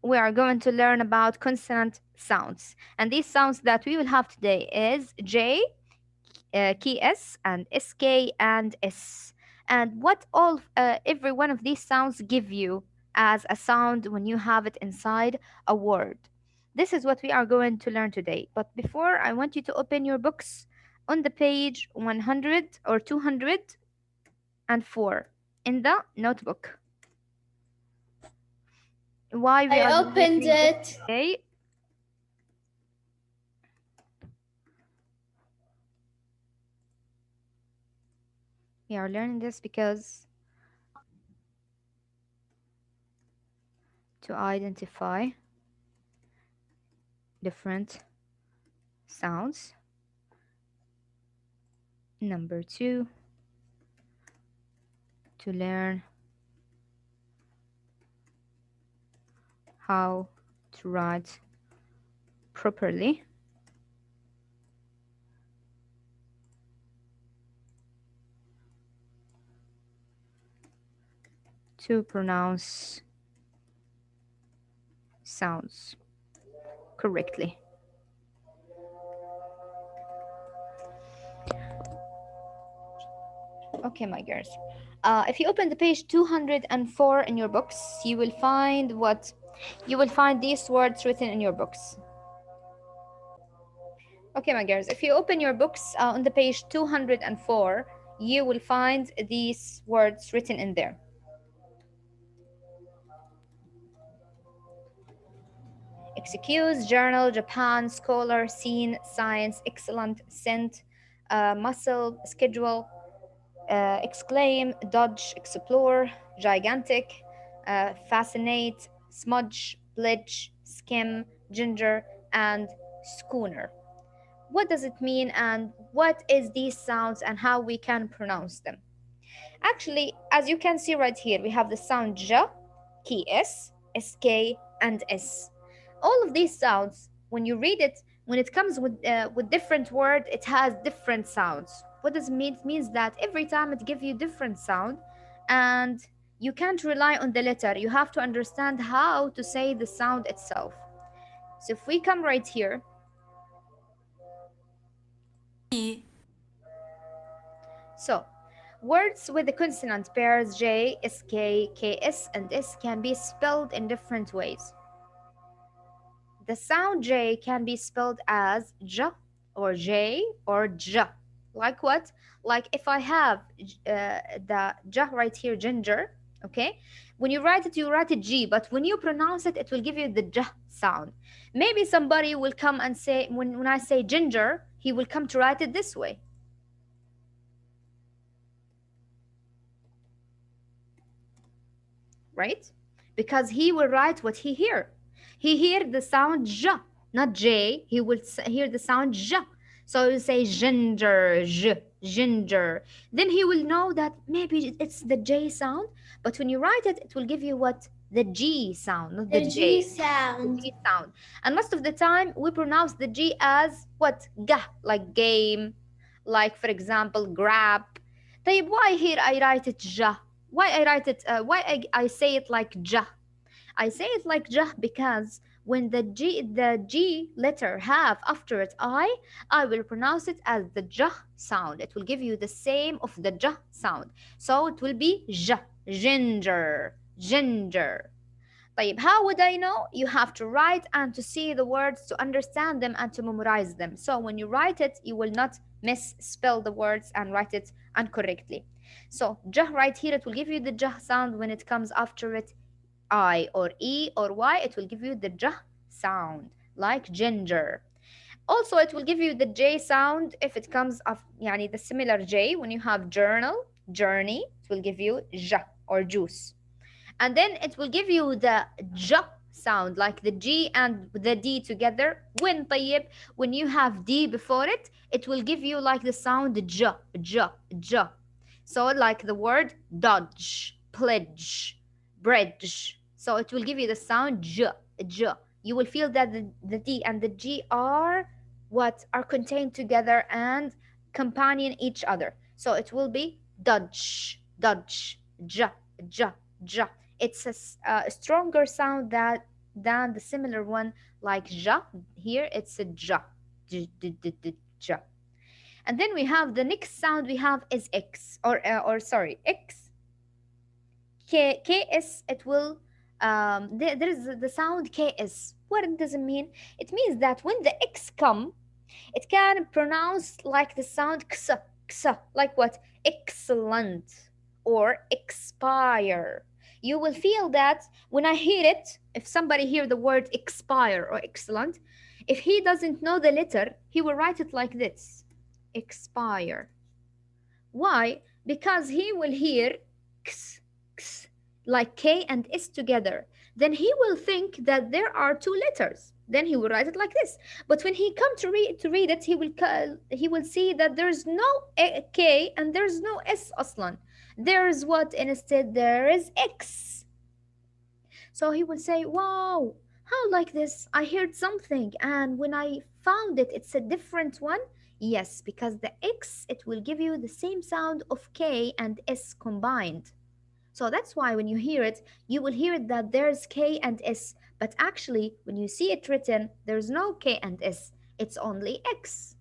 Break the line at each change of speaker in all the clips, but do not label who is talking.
we are going to learn about consonant sounds. And these sounds that we will have today is J, key S, and SK and S. And what all every one of these sounds give you as a sound when you have it inside a word. This is what we are going to learn today. But before, I want you to open your books on the page 100 or 204 in the notebook. Why we
I
are
opened
learning this
it.
today? We are learning this because to identify different sounds. Number two, to learn how to write properly. To pronounce sounds correctly. Okay, my girls. If you open the page 204 in your books, you will find what? You will find these words written in your books. Okay, my girls. If you open your books on the page 204, you will find these words written in there. Excuse, journal, Japan, scholar, scene, science, excellent, scent, muscle, schedule, exclaim, dodge, explore, gigantic, fascinate, smudge, pledge, skim, ginger, and schooner. What does it mean and what is these sounds and how we can pronounce them? Actually, as you can see right here, we have the sound j, key s, sk, and s. All of these sounds, when you read it, when it comes with different word, it has different sounds. What does it mean? It means that every time it gives you different sound, and you can't rely on the letter. You have to understand how to say the sound itself. So if we come right here, so words with the consonant pairs J, SK, KS, and S can be spelled in different ways. The sound J can be spelled as J or J or J. Like what? Like if I have the J right here, ginger, okay? When you write it, you write it G, but when you pronounce it, it will give you the J sound. Maybe somebody will come and say, when I say ginger, he will come to write it this way. Right? Because he will write what he hear. He hear the sound j, not j. He will hear the sound j. So you say ginger, ginger. Then he will know that maybe it's the j sound, but when you write it, it will give you what? The g sound, not the
The G
j. The
sound.
g sound. And most of the time, we pronounce the g as what? Gah, like game, like for example, grab. طيب why here I write it ja? Why I write it? Why I say it like ja? I say it like ja because when the G letter have after it I will pronounce it as the ja sound. It will give you the same of the ja sound. So it will be ja, ginger, ginger. طيب, how would I know? You have to write and to see the words to understand them and to memorize them. So when you write it, you will not misspell the words and write it incorrectly. So jah right here, it will give you the jah sound. When it comes after it, I or E or Y, it will give you the jah sound, like ginger. Also, it will give you the J sound if it comes of يعني the similar J. When you have journal, journey, it will give you ja or juice. And then it will give you the j sound, like the G and the D together. When طيب, when you have D before it, it will give you like the sound j, j, j. So like the word dodge, pledge, bridge. So it will give you the sound j, j. You will feel that the D and the G are what are contained together and companion each other. So it will be dodge, dodge, j, j, j. It's a stronger sound than the similar one like ja. Here it's a ja. Ja. And then we have the next sound we have is x, or sorry, x. Ks, it will, there is the sound ks. What it does it mean? It means that when the x come, it can pronounce like the sound ks, ks, like what? Excellent or expire. You will feel that when I hear it, if somebody hear the word expire or excellent, if he doesn't know the letter, he will write it like this, expire. Why? Because he will hear x, x, like K and S together. Then he will think that there are two letters. Then he will write it like this. But when he come to read it, he will see that there's no K and there's no S aslan. There's what instead? There is X. So he will say, wow, how like this? I heard something, and when I found it, it's a different one. Yes, because the X, it will give you the same sound of K and S combined. So that's why when you hear it, you will hear it that there's K and S, but actually, when you see it written, there's no K and S, it's only X.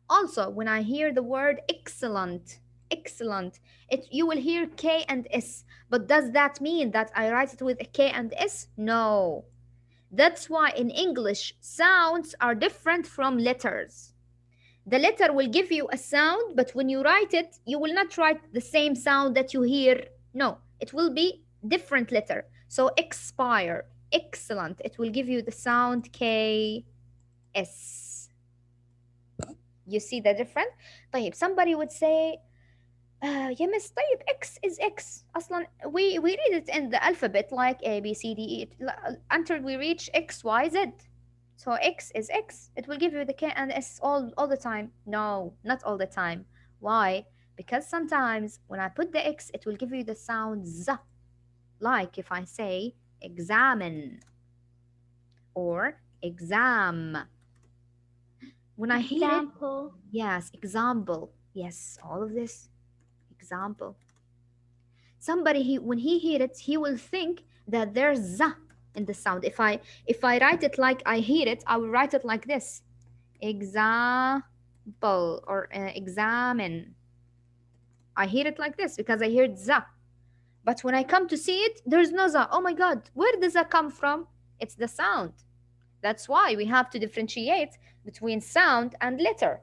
Also, when I hear the word excellent, excellent, you will hear K and S. But does that mean that I write it with a K and S? No. That's why in English, sounds are different from letters. The letter will give you a sound, but when you write it, you will not write the same sound that you hear. No, it will be different letter. So expire, excellent, it will give you the sound K, S. You see the difference? طيب, somebody would say, يا مس طيب X is X أصلا we read it in the alphabet like A B C D E until we reach X Y Z. So X is X. It will give you the K and S all the time. No, not all the time. Why? Because sometimes when I put the X, it will give you the sound Z. Like if I say examine or exam. When I hear it,
Example.
yes, example. Yes, all of this. Example. Somebody when he hear it, he will think that there's Z in the sound. If I write it like I hear it, I will write it like this. Example or examine. I hear it like this because I heard za. But when I come to see it, there's no za. Oh my God, where does that come from? It's the sound. That's why we have to differentiate between sound and letter.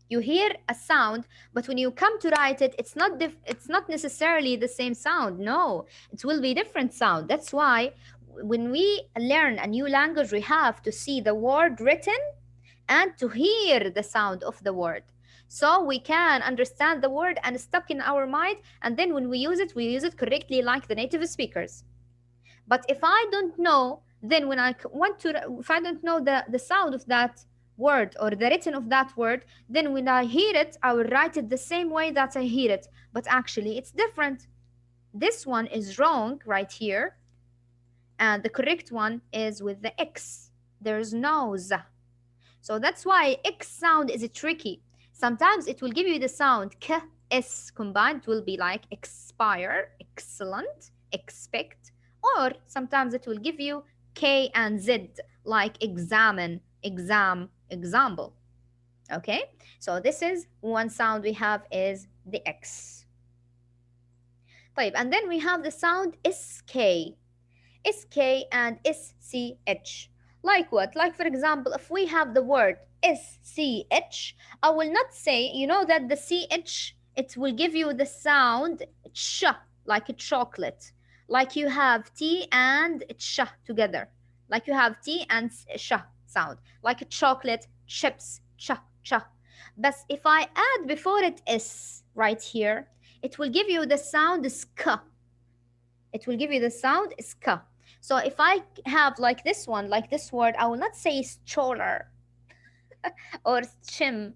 You hear a sound, but when you come to write it, it's not necessarily the same sound. No, it will be different sound. That's why when we learn a new language, we have to see the word written and to hear the sound of the word. So we can understand the word and stuck in our mind, and then when we use it correctly like the native speakers. But if I don't know, then when if I don't know the sound of that word or the written of that word, then when I hear it, I will write it the same way that I hear it. But actually, it's different. This one is wrong right here, and the correct one is with the X. There's no Z. So that's why X sound is tricky. Sometimes it will give you the sound K, S combined will be like expire, excellent, expect, or sometimes it will give you K and Z like examine, exam, example. Okay, so this is one sound we have is the X. طيب, and then we have the sound SK. SK and SCH. Like what? Like, for example, if we have the word SCH, I will not say, you know that the CH, it will give you the sound ch, like a chocolate. Like you have T and ch together. Like you have T and sh sound. Like a chocolate, chips, ch, ch. But if I add before it S right here, it will give you the sound sk. It will give you the sound ska. So if I have like this one, like this word, I will not say scholar or chim.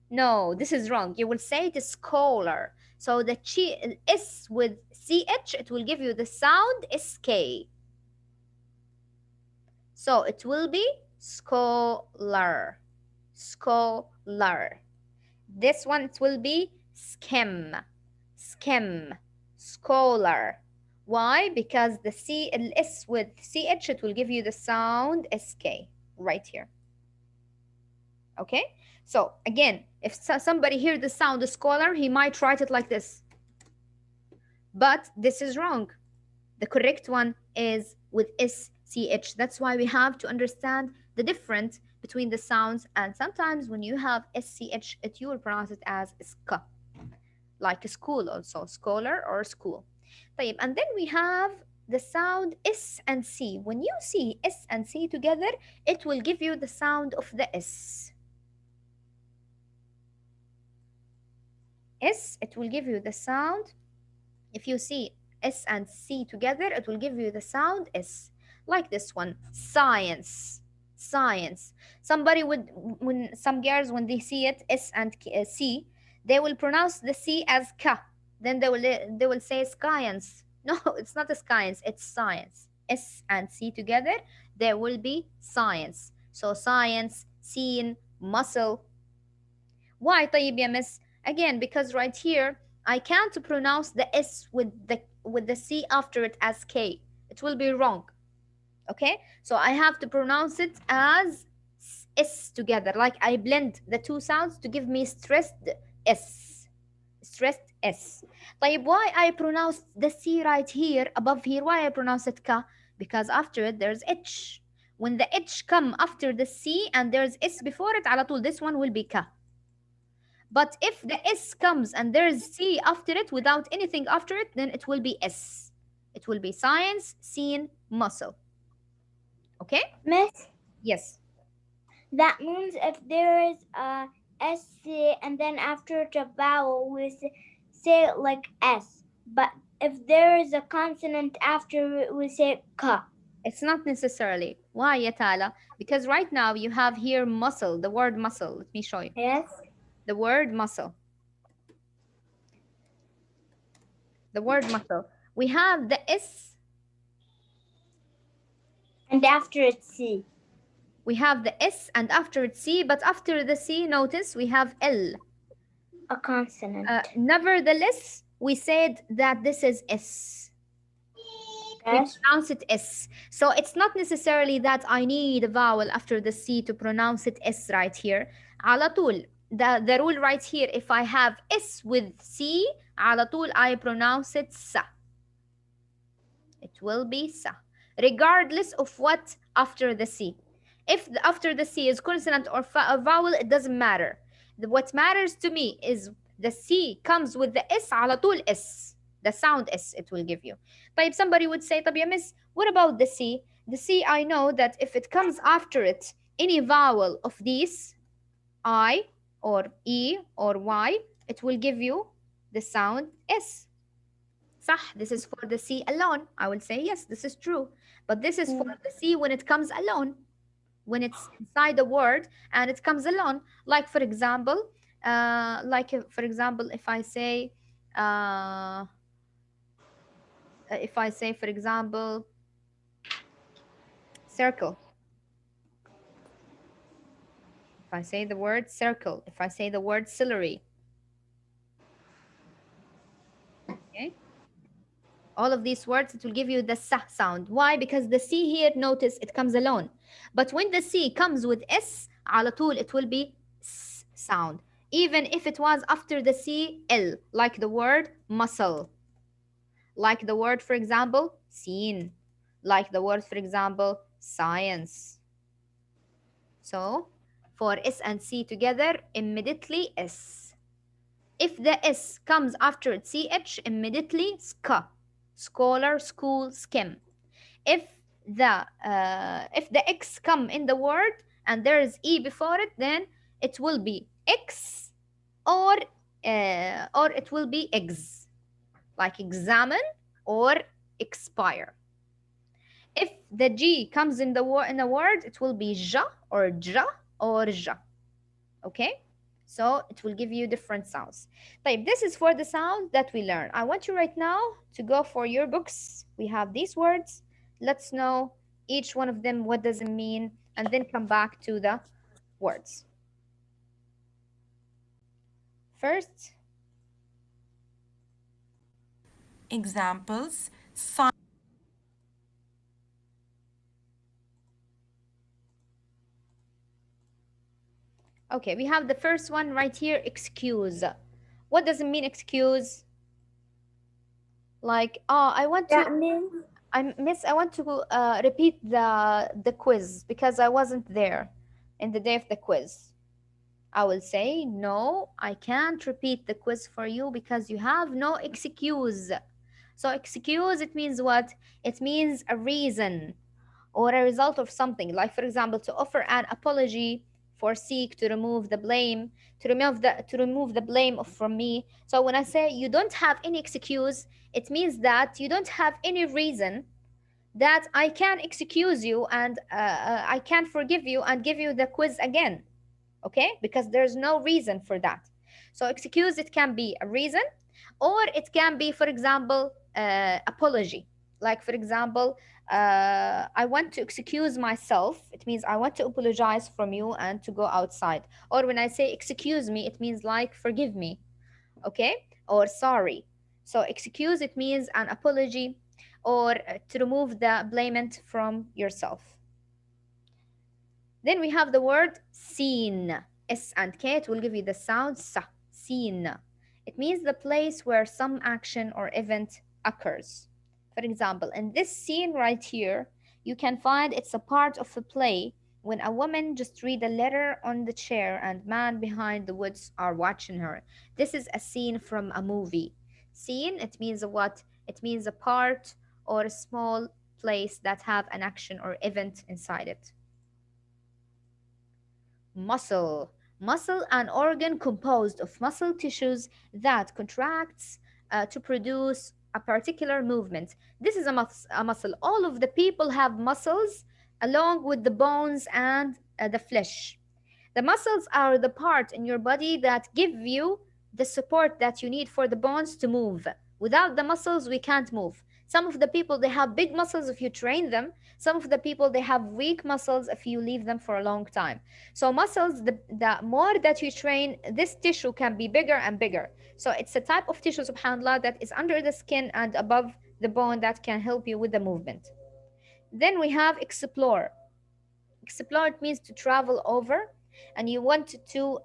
No, this is wrong. You will say it is scholar. So the S with CH, it will give you the sound SK. So it will be scholar. Scholar. This one, it will be skim. Skim. Scholar. Why? Because the S with CH, it will give you the sound SK right here. Okay? So again, if somebody hear the sound scholar, he might write it like this. But this is wrong. The correct one is with SCH. That's why we have to understand the difference between the sounds. And sometimes when you have SCH, you will pronounce it as SK, like school also, scholar or school. طيب, and then we have the sound S and C. When you see S and C together, it will give you the sound of the S. S, it will give you the sound. If you see S and C together, it will give you the sound S. Like this one, science, science. Somebody would, when some girls, when they see it, S and C, they will pronounce the C as K. Then they will say science. No, it's not a science, it's science. S and C together, there will be science. So science, seen, muscle. Why طيب يا miss? Again, because right here I can't pronounce the S with the C after it as K. It will be wrong. Okay? So I have to pronounce it as S together. Like I blend the two sounds to give me stressed S. Stressed S. طيب, why I pronounce the C right here above here? Why I pronounce it K? Because after it there's H. When the H come after the C and there's S before it, على طول this one will be K. But if the S comes and there's C after it without anything after it, then it will be S. It will be science, seen, muscle. Okay?
Miss,
Yes.
that means if there is a SC and then after it a vowel, we say it like S. But if there is a consonant after it, we say K.
It's not necessarily. Why, Yatala? Because right now you have here muscle, the word muscle. Let me show you.
Yes?
The word muscle. The word muscle. We have the S.
And after it C.
We have the S and after it C, but after the C, notice we have L.
A consonant.
Nevertheless, we said that this is S. We
Yes?
pronounce it S. So it's not necessarily that I need a vowel after the C to pronounce it S right here. على طول. The rule right here, if I have S with C, على طول I pronounce it sa. It will be sa. Regardless of what after the C. If after the C is consonant or a vowel, it doesn't matter. What matters to me is the C comes with the S, على طول S. The sound S it will give you. طيب, somebody would say, طب يا miss, what about the C? The C, I know that if it comes after it any vowel of these, I or E or Y, it will give you the sound S. صح, this is for the C alone. I will say, yes, this is true. But this is for the C when it comes alone, when it's inside the word and it comes alone. Like, for example, if I say, uh, for example, circle. If I say the word circle, if I say the word celery, okay? All of these words, it will give you the sa sound. Why? Because the C here, notice it comes alone. But when the C comes with S, على طول, it will be S sound. Even if it was after the C, L, like the word muscle. Like the word, for example, seen. Like the word, for example, science. So, for S and C together, immediately S. If the S comes after CH, immediately SK. Scholar, school, skim. If the X come in the word and there is E before it, then it will be X or it will be eggs, like examine or expire. If the G comes in a word, it will be ja or ja or ja. Okay? So it will give you different sounds. طيب, this is for the sound that we learn. I want you right now to go for your books. We have these words. Let's know each one of them, what does it mean, and then come back to the words. First,
Examples:
Okay, we have the first one right here, excuse. What does it mean, excuse? Like, oh, I want to,
That means
I want to repeat the quiz because I wasn't there in the day of the quiz. I will say, no, I can't repeat the quiz for you because you have no excuse. So, excuse, it means what? It means a reason or a result of something. Like, for example, to offer an apology, for seek to remove the blame, to remove the blame from me. So when I say you don't have any excuse, it means that you don't have any reason that I can excuse you and I can forgive you and give you the quiz again. Okay, because there's no reason for that. So excuse, it can be a reason, or it can be, for example, apology. Like, for example, I want to excuse myself, it means I want to apologize from you and to go outside. Or when I say excuse me, it means like forgive me. Okay, or sorry. So excuse, it means an apology, or to remove the blamement from yourself. Then we have the word seen. S and K, it will give you the sound sa. Seen. It means the place where some action or event occurs. For example, in this scene right here, you can find it's a part of a play when a woman just read a letter on the chair and man behind the woods are watching her. This is a scene from a movie. Scene, it means a what? It means a part or a small place that have an action or event inside it. Muscle. Muscle, an organ composed of muscle tissues that contracts to produce a particular movement. This is a muscle. All of the people have muscles along with the bones and the flesh. The muscles are the part in your body that give you the support that you need for the bones to move. Without the muscles, we can't move. Some of the people, they have big muscles if you train them. Some of the people, they have weak muscles if you leave them for a long time. So muscles, the more that you train, this tissue can be bigger and bigger. So it's a type of tissue, subhanAllah, that is under the skin and above the bone that can help you with the movement. Then we have explore. Explore, it means to travel over, and you want to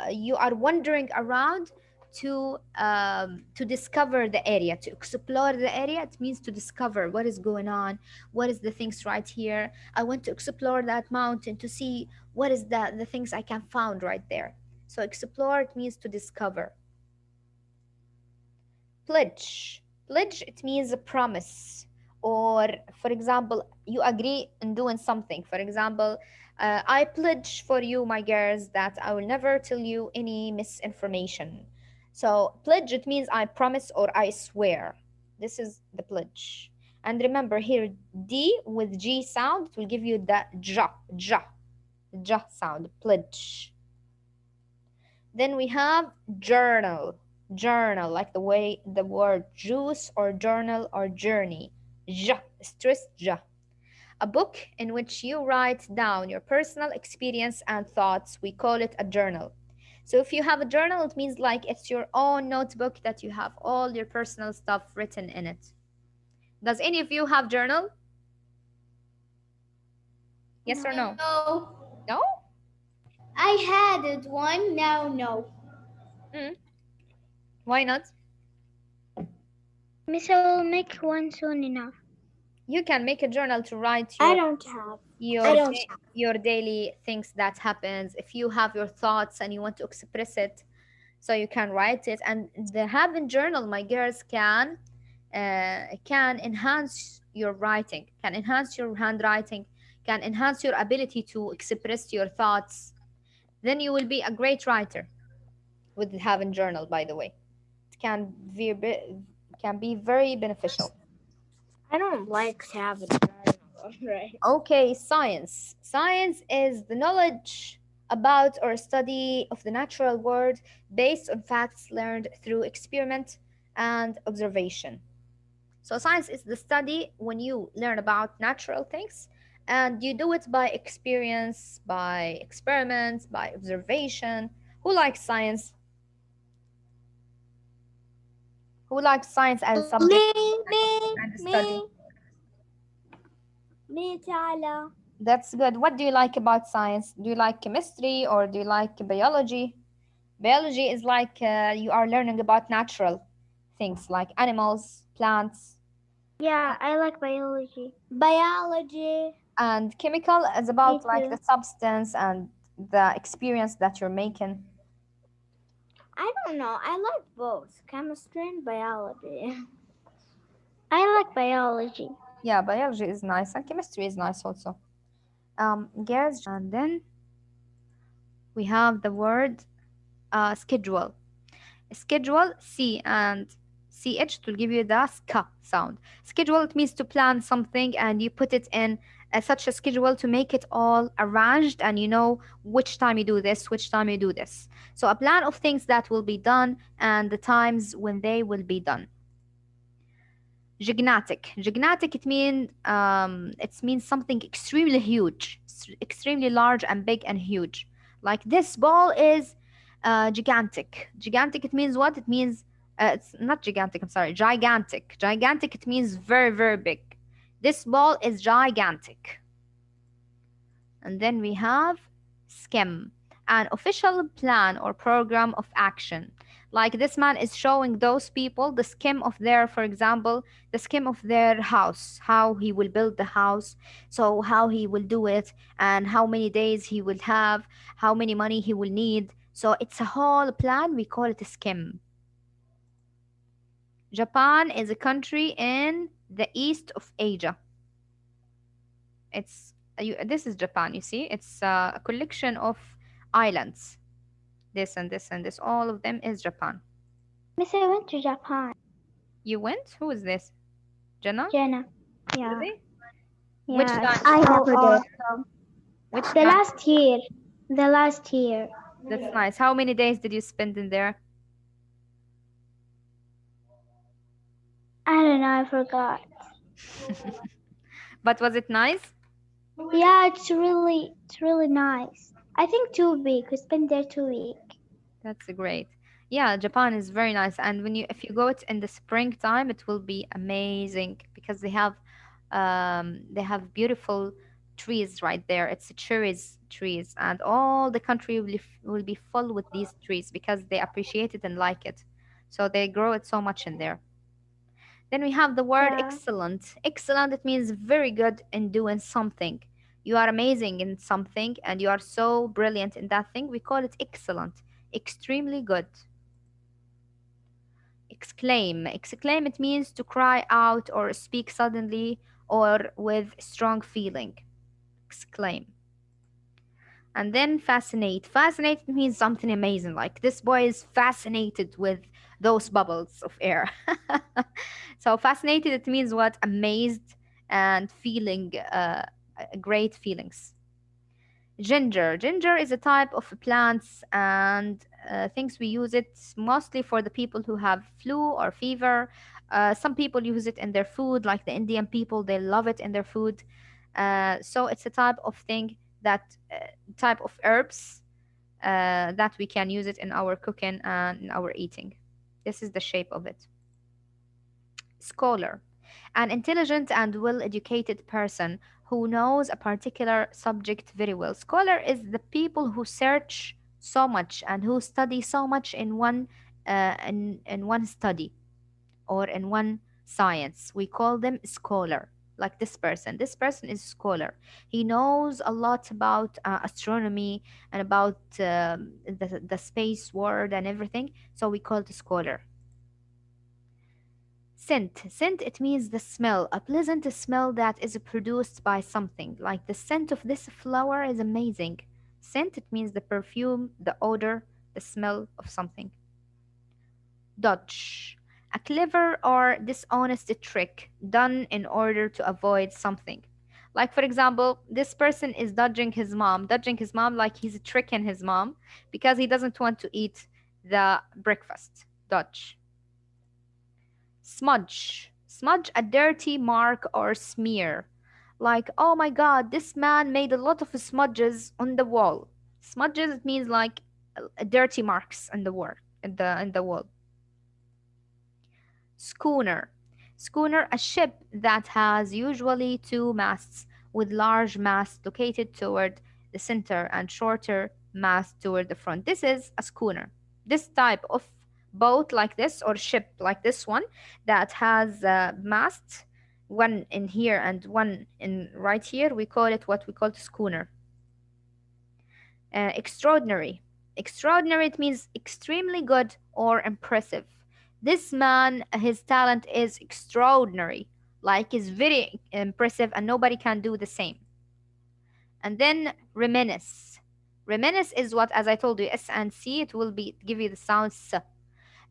you are wandering around to discover the area, to explore the area. It means to discover what is going on, what is the things right here. I want to explore that mountain to see what is the things I can find right there. So explore, it means to discover. Pledge. Pledge, it means a promise. Or, for example, you agree in doing something. For example, I pledge for you, my girls, that I will never tell you any misinformation. So, pledge, it means I promise or I swear. This is the pledge. And remember here, D with G sound, it will give you the ja sound, pledge. Then we have journal. Journal, like the way the word juice or journal or journey. Ja, stress ja. A book in which you write down your personal experience and thoughts. We call it a journal. So if you have a journal, it means like it's your own notebook that you have all your personal stuff written in it. Does any of you have journal? Yes or no?
no.
No?
I had it one. Now no.
Mm. Why not?
Miss, I will make one soon enough.
You can make a journal to write
I don't have. I
your
don't
da-
have.
your daily things that happens. If you have your thoughts and you want to express it, so you can write it. And the having journal, my girls, can enhance your writing, can enhance your handwriting, can enhance your ability to express your thoughts. Then you will be a great writer with having journal. By the way, it can be very beneficial.
I don't like to have a journal, right?
Okay, science. Science is the knowledge about or study of the natural world based on facts learned through experiment and observation. So, science is the study when you learn about natural things and you do it by experience, by experiments, by observation. Who likes science? Who likes science as subject and study?
Me, Tala.
That's good. What do you like about science? Do you like chemistry or do you like biology? Biology is like you are learning about natural things like animals, plants,
Yeah, I like biology. Biology.
and chemical is
Me
about like the
too.
substance and the experience that you're making.
I don't know. I like both chemistry and biology. I like biology.
Yeah, biology is nice and chemistry is nice also. Girls, and then we have the word schedule. Schedule, C and CH to give you the ska sound. Schedule, it means to plan something and you put it in such a schedule to make it all arranged and you know which time you do this, which time you do this. So a plan of things that will be done and the times when they will be done. Gigantic. Gigantic, it means something extremely huge, extremely large and big and huge. Like this ball is gigantic. Gigantic, it means what? It means it's not gigantic. I'm sorry, gigantic. Gigantic, it means very very big. This ball is gigantic. And then we have scheme, an official plan or program of action. Like this man is showing those people the scheme of their, for example, the scheme of their house, how he will build the house, so how he will do it, and how many days he will have, how many money he will need. So it's a whole plan. We call it a scheme. Japan is a country in the east of Asia. This is Japan, you see. It's a collection of islands. This and this and this, all of them is Japan.
Miss, I went to Japan.
You went? Who is this? Jenna?
Jenna. Yeah.
Really? Which
Yeah,
time?
it's so awesome.
Which
The
time?
last year. The last year.
That's nice. How many days did you spend in there?
I don't know, I forgot.
But was it nice?
Yeah, it's really nice. I think 2 weeks. We spent there 2 weeks.
That's great. Yeah, Japan is very nice, and when you if you go it in the springtime, it will be amazing because they have beautiful trees right there. It's cherries trees, and all the country will be full with these trees because they appreciate it and like it. So they grow it so much in there. Then we have the word
Yeah.
excellent. Excellent, it means very good in doing something. You are amazing in something and you are so brilliant in that thing. We call it excellent. Extremely good. Exclaim. Exclaim, it means to cry out or speak suddenly or with strong feeling. Exclaim. And then fascinate. Fascinate means something amazing. Like this boy is fascinated with those bubbles of air. So fascinated, it means what? Amazed and feeling great feelings. Ginger. Ginger is a type of plants and things we use it mostly for the people who have flu or fever. Some people use it in their food, like the Indian people, they love it in their food. So it's a type of thing that type of herbs that we can use it in our cooking and in our eating. This is the shape of it. Scholar, an intelligent and well educated person who knows a particular subject very well. Scholar is the people who search so much and who study so much in one study or in one science. We call them scholar. Like this person. This person is scholar. He knows a lot about astronomy and about the space world and everything. So we call it a scholar. Scent. Scent, it means the smell, a pleasant smell that is produced by something. Like the scent of this flower is amazing. Scent, it means the perfume, the odor, the smell of something. Dodge. A clever or dishonest trick done in order to avoid something. Like, for example, this person is dodging his mom like he's tricking his mom because he doesn't want to eat the breakfast. Dodge. Smudge. Smudge, a dirty mark or smear. Like, oh my god, this man made a lot of smudges on the wall. Smudges, it means like dirty marks in the wall. In the wall. Schooner. Schooner, a ship that has usually two masts, with large masts located toward the center and shorter masts toward the front. This is a schooner. This type of boat like this, or ship like this one, that has masts, one in here and one in right here, we call it what we call schooner. Extraordinary. Extraordinary, it means extremely good or impressive. This man, his talent is extraordinary, like is very impressive, and nobody can do the same. And then reminisce. Reminisce is what, as I told you, S and C, it will be give you the sound S.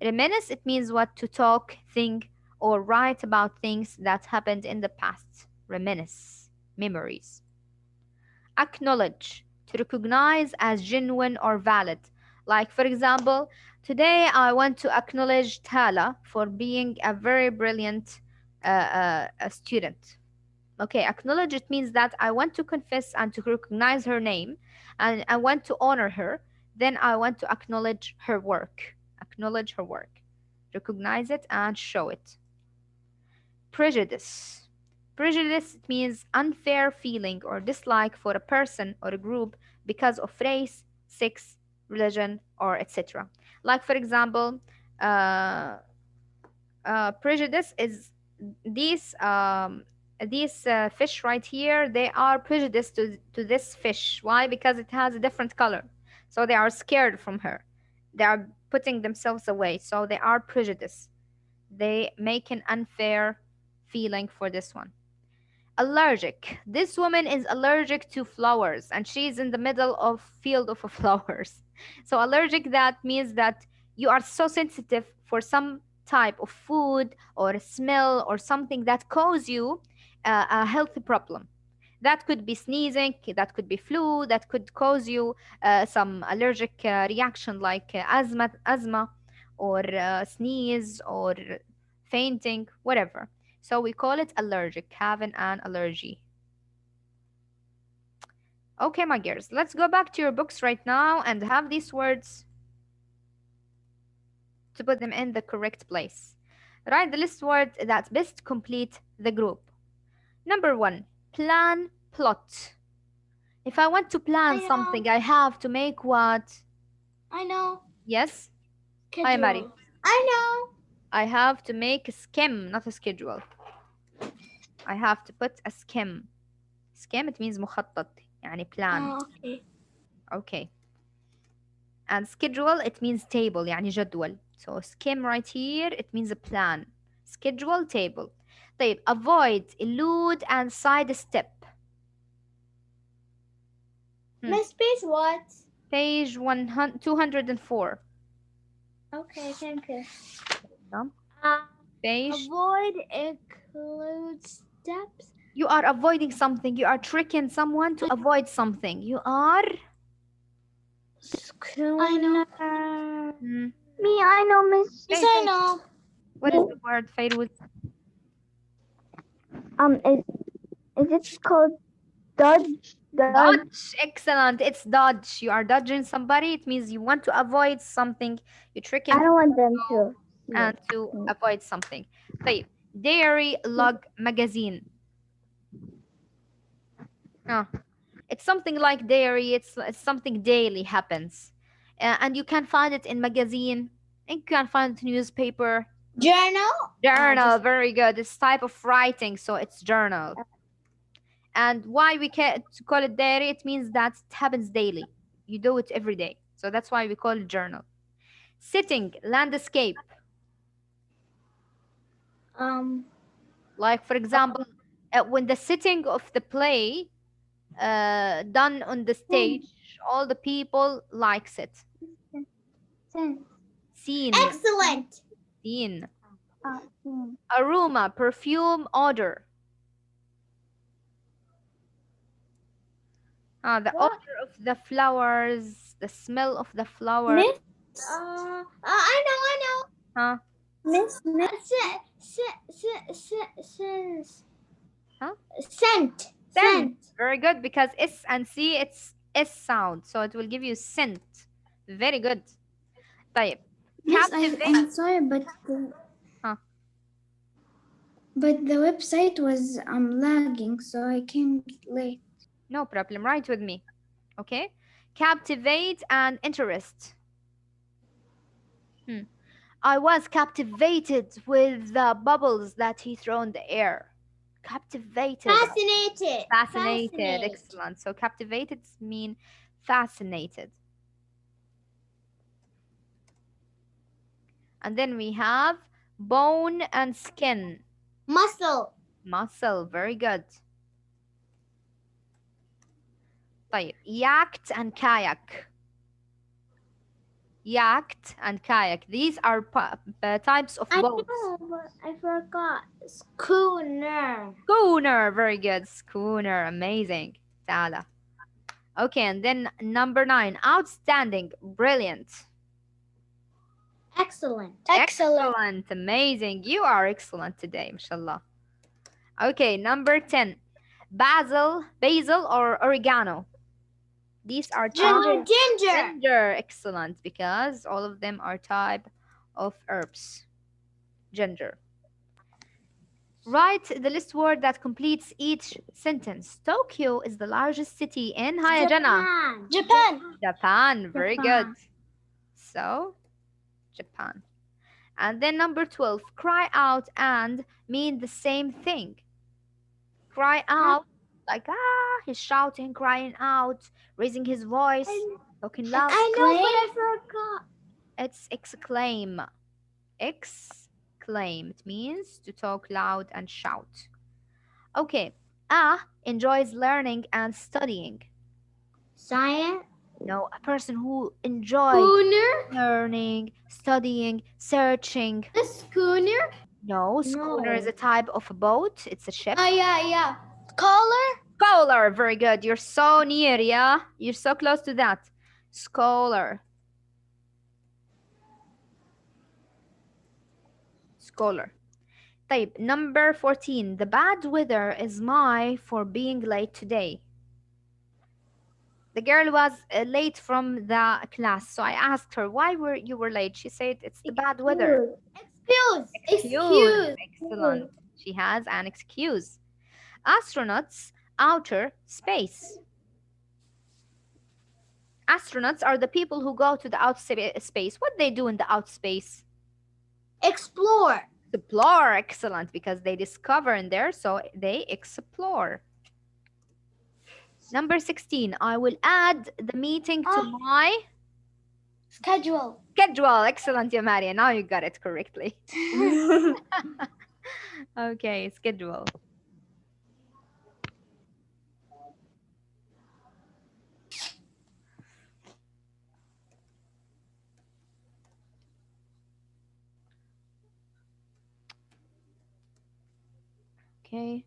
Reminisce, it means what, to talk, think, or write about things that happened in the past. Reminisce, memories. Acknowledge, to recognize as genuine or valid. Like, for example, today I want to acknowledge Tala for being a very brilliant a student. Okay, acknowledge, it means that I want to confess and to recognize her name, and I want to honor her. Then I want to acknowledge her work. Acknowledge her work. Recognize it and show it. Prejudice. Prejudice, it means unfair feeling or dislike for a person or a group because of race, sex, religion, or etc. Like, for example, uh, prejudice is these fish right here. They are prejudiced to this fish. Why? Because it has a different color, so they are scared from her. They are putting themselves away, so they are prejudiced. They make an unfair feeling for this one. Allergic. This woman is allergic to flowers, and she's in the middle of field of flowers. So allergic, that means that you are so sensitive for some type of food or smell or something that cause you a health problem. That could be sneezing, that could be flu, that could cause you some allergic reaction like asthma, or sneeze, or fainting, whatever. So we call it allergic, having an allergy. Okay, my girls, let's go back to your books right now and have these words to put them in the correct place. Write the list words that best complete the group. Number one, plan, plot. If I want to plan
I know.
something, I have to make what?
I know.
Yes? Hi, Mari.
Schedule. I know.
I have to make a scheme, not a schedule. I have to put a scheme. Scheme, it means مخطط, يعني plan.
Okay.
Okay. And schedule, it means table, يعني جدول. So scheme right here, it means a plan. Schedule, table. طيب, avoid, elude, and sidestep.
Miss Page, what?
Page 204.
Okay, thank you.
No?
Uh,
Page.
avoid include steps.
You are avoiding something. You are tricking someone to avoid something. You are.
I know.
Me,
I know, Miss. Yes, I know.
What is the word, Fairuz?
Is it called dodge?
Dodge. Excellent. It's dodge. You are dodging somebody. It means you want to avoid something. You're tricking
I don't want them to.
and to avoid something. طيب. Diary, log, magazine. It's something like diary. It's something daily happens, and you can find it in magazine. And you can find it in newspaper.
Journal.
Journal. Very good. It's type of writing, so it's journal. And why we can't call it diary? It means that it happens daily. You do it every day, so that's why we call it journal. Sitting, landscape. Like, for example, when the sitting of the play done on the stage, all the people likes it. Scene.
Excellent.
Scene. Aroma, perfume, odor. The odor of the flowers, the smell of the flowers.
Miss? I know.
Huh?
Miss?
Huh?
Scent.
Very good, because S and C, it's S sound, so it will give you scent. Very good. طيب.
Miss, I'm sorry, but But the website was lagging, so I came late.
No problem. Write with me. Okay. Captivate and interest. Hmm. I was captivated with the bubbles that he threw in the air. Captivated.
Fascinated.
Fascinated. Excellent. So captivated mean fascinated. And then we have bone and skin.
Muscle.
Muscle. Very good. طيب. Yacht and kayak. Yacht and kayak. These are types of boats.
I know, but I forgot. Schooner.
Schooner. Very good. Schooner. Amazing. تعالى. Okay, and then number 9. Outstanding. Brilliant.
Excellent.
Excellent. Amazing. You are excellent today, mashallah. Okay, number 10. Basil or oregano. These are
Ginger.
Ginger. Excellent, because all of them are type of herbs. Ginger. Write the list word that completes each sentence. Tokyo is the largest city in Jana. Japan. Very good. So, Japan. And then number 12. Cry out and mean the same thing. Cry out, like he's shouting, crying out, raising his voice, talking loud.
I know, but I forgot.
It's exclaim. Exclaim. It means to talk loud and shout. Okay. Enjoys learning and studying.
Science.
No, a person who enjoys learning, studying, searching.
A schooner?
No, schooner is a type of a boat. It's a ship.
Oh, yeah. Scholar?
Scholar. Very good. You're so near, yeah? You're so close to that. Scholar. Scholar. طيب, number 14. The bad weather is my for being late today. The girl was late from the class, so I asked her, why were you late? She said, it's the bad weather.
Excuse.
Excellent. She has an excuse. Astronauts, outer space. Astronauts are the people who go to the space. What they do in the outspace?
Explore.
Explore. Excellent, because they discover in there, so they explore. Number 16. I will add the meeting to my
schedule.
Excellent, ya Maria. Now you got it correctly. Okay, schedule. Okay.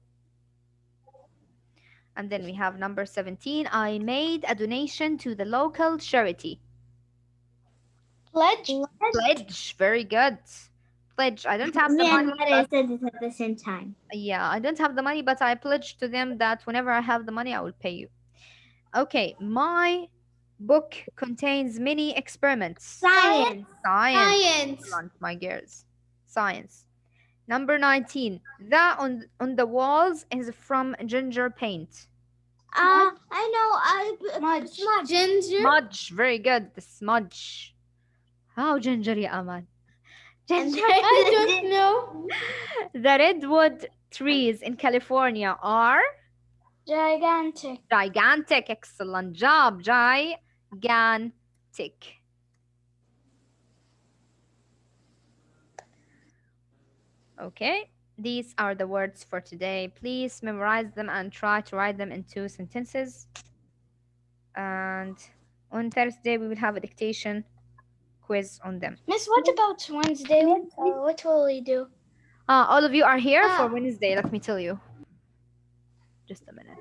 And then we have number 17. I made a donation to the local charity. Pledge. Very good. Pledge. I don't have the money.
I said it at the same time.
Yeah, I don't have the money, but I pledge to them that whenever I have the money, I will pay you. Okay, my book contains many experiments.
Science.
Excellent, my girls. Science. Number 19. The on the walls is from ginger paint.
I know. Smudge. Ginger.
Smudge. Very good. The smudge. How ginger, ya Aman?
Ginger. I don't know.
The redwood trees in California are
gigantic.
Excellent job. Gigantic. Okay, these are the words for today. Please memorize them and try to write them into sentences. And on Thursday, we will have a dictation quiz on them.
Miss, what about Wednesday? What will we do?
All of you are here for Wednesday, let me tell you. Just a minute.